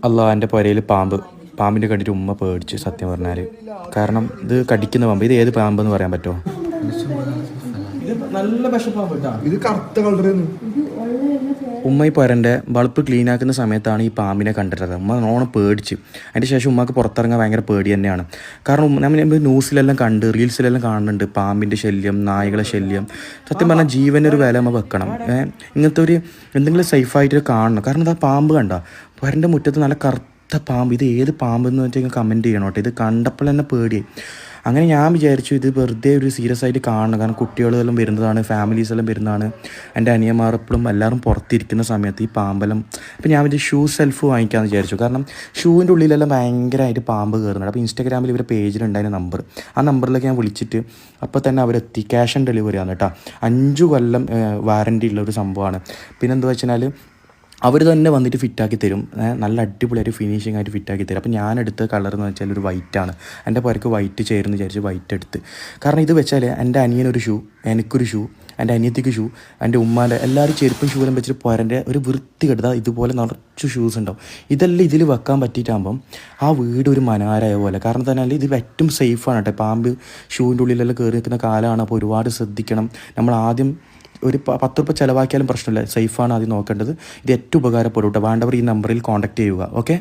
അല്ലാ എൻ്റെ പുരയിൽ പാമ്പിൻ്റെ കണ്ടിട്ട് ഉമ്മ പേടിച്ച് സത്യം പറഞ്ഞാൽ. കാരണം ഇത് കടിക്കുന്ന പാമ്പ്. ഇത് ഏത് പാമ്പെന്ന് പറയാൻ പറ്റുമോ? നല്ല ഇത് കറുത്ത കളറായിരുന്നു. ഉമ്മ ഈ പുരൻ്റെ ബൾബ് ക്ലീൻ ആക്കുന്ന സമയത്താണ് ഈ പാമ്പിനെ കണ്ടിട്ടത്. ഉമ്മ നല്ലോണം പേടിച്ച്. അതിൻ്റെ ശേഷം ഉമ്മക്ക് പുറത്തിറങ്ങാൻ ഭയങ്കര പേടി തന്നെയാണ്. കാരണം നമ്മൾ ന്യൂസിലെല്ലാം കണ്ട് റീൽസിലെല്ലാം കാണുന്നുണ്ട് പാമ്പിൻ്റെ ശല്യം, നായകളെ ശല്യം. സത്യം പറഞ്ഞാൽ ജീവനൊരു വില നമ്മൾ വെക്കണം. ഇങ്ങനത്തെ ഒരു എന്തെങ്കിലും സേഫായിട്ട് കാണണം. കാരണം ഇതാ പാമ്പ് കണ്ട പുരൻ്റെ മുറ്റത്ത് നല്ല കറുത്ത പാമ്പ്. ഇത് ഏത് പാമ്പെന്ന് വെച്ചാൽ കമൻറ്റ് ചെയ്യണം കേട്ടോ. ഇത് കണ്ടപ്പോൾ തന്നെ പേടിയായി. അങ്ങനെ ഞാൻ വിചാരിച്ചു ഇത് വെറുതെ ഒരു സീരിയസ് ആയിട്ട് കാണണം. കാരണം കുട്ടികളെല്ലാം വരുന്നതാണ്, ഫാമിലീസ് എല്ലാം വരുന്നതാണ്. എൻ്റെ അനിയന്മാർ എപ്പോഴും എല്ലാവരും പുറത്തിരിക്കുന്ന സമയത്ത് ഈ പാമ്പെല്ലാം. അപ്പോൾ ഞാൻ ഒരു ഷൂ സെൽഫ് വാങ്ങിക്കാമെന്ന് വിചാരിച്ചു. കാരണം ഷൂവിൻ്റെ ഉള്ളിലെല്ലാം ഭയങ്കരമായിട്ട് പാമ്പ് കയറുന്നുണ്ട്. അപ്പോൾ ഇൻസ്റ്റാഗ്രാമിൽ ഇവരുടെ പേജിലുണ്ടായിരുന്ന നമ്പർ, ആ നമ്പറിലേക്ക് ഞാൻ വിളിച്ചിട്ട് അപ്പോൾ തന്നെ അവരെത്തി. ക്യാഷ് ഓൺ ഡെലിവറി ആണ് കേട്ടോ. 5 കൊല്ലം വാറൻറ്റി ഉള്ള ഒരു സംഭവമാണ്. പിന്നെന്താ വെച്ചാൽ അവർ തന്നെ വന്നിട്ട് ഫിറ്റാക്കി തരും. നല്ല അടിപൊളിയായിട്ട് ഫിനിഷിംഗ് ആയിട്ട് ഫിറ്റാക്കി തരും. അപ്പോൾ ഞാനെടുത്ത കളർ എന്ന് വെച്ചാൽ ഒരു വൈറ്റാണ്. എൻ്റെ പുരക്ക് വൈറ്റ് ചേർന്ന് വിചാരിച്ച് വൈറ്റ് എടുത്ത്. കാരണം ഇത് വെച്ചാൽ എൻ്റെ അനിയനൊരു ഷൂ, എനിക്കൊരു ഷൂ, എൻ്റെ അനിയത്തിക്ക് ഷൂ, എൻ്റെ ഉമ്മാൻ്റെ എല്ലാവരും ചെരുപ്പും ഷൂലും വെച്ചിട്ട് പുരൻ്റെ ഒരു വൃത്തി കെടുത്താൽ ഇതുപോലെ നിറച്ച് ഷൂസ് ഉണ്ടാവും. ഇതെല്ലാം ഇതിൽ വെക്കാൻ പറ്റിയിട്ടാകുമ്പം ആ വീട് ഒരു മനാരായ പോലെ. കാരണം തന്നെ ഇത് ഏറ്റവും സേഫാണ് കേട്ടോ. പാമ്പ് ഷൂവിൻ്റെ ഉള്ളിലെല്ലാം കയറി നിൽക്കുന്ന കാലമാണ്. അപ്പോൾ ഒരുപാട് ശ്രദ്ധിക്കണം. നമ്മൾ ആദ്യം ഒരു 10 രൂപ ചിലവാക്കിയാലും പ്രശ്നമില്ല. സേഫാണ് ആദ്യം നോക്കേണ്ടത്. ഇത് ഏറ്റവും ഉപകാരപ്പെടും കേട്ടോ. വേണ്ടവർ ഈ നമ്പറിൽ കോൺടാക്ട് ചെയ്യുക. ഓക്കെ.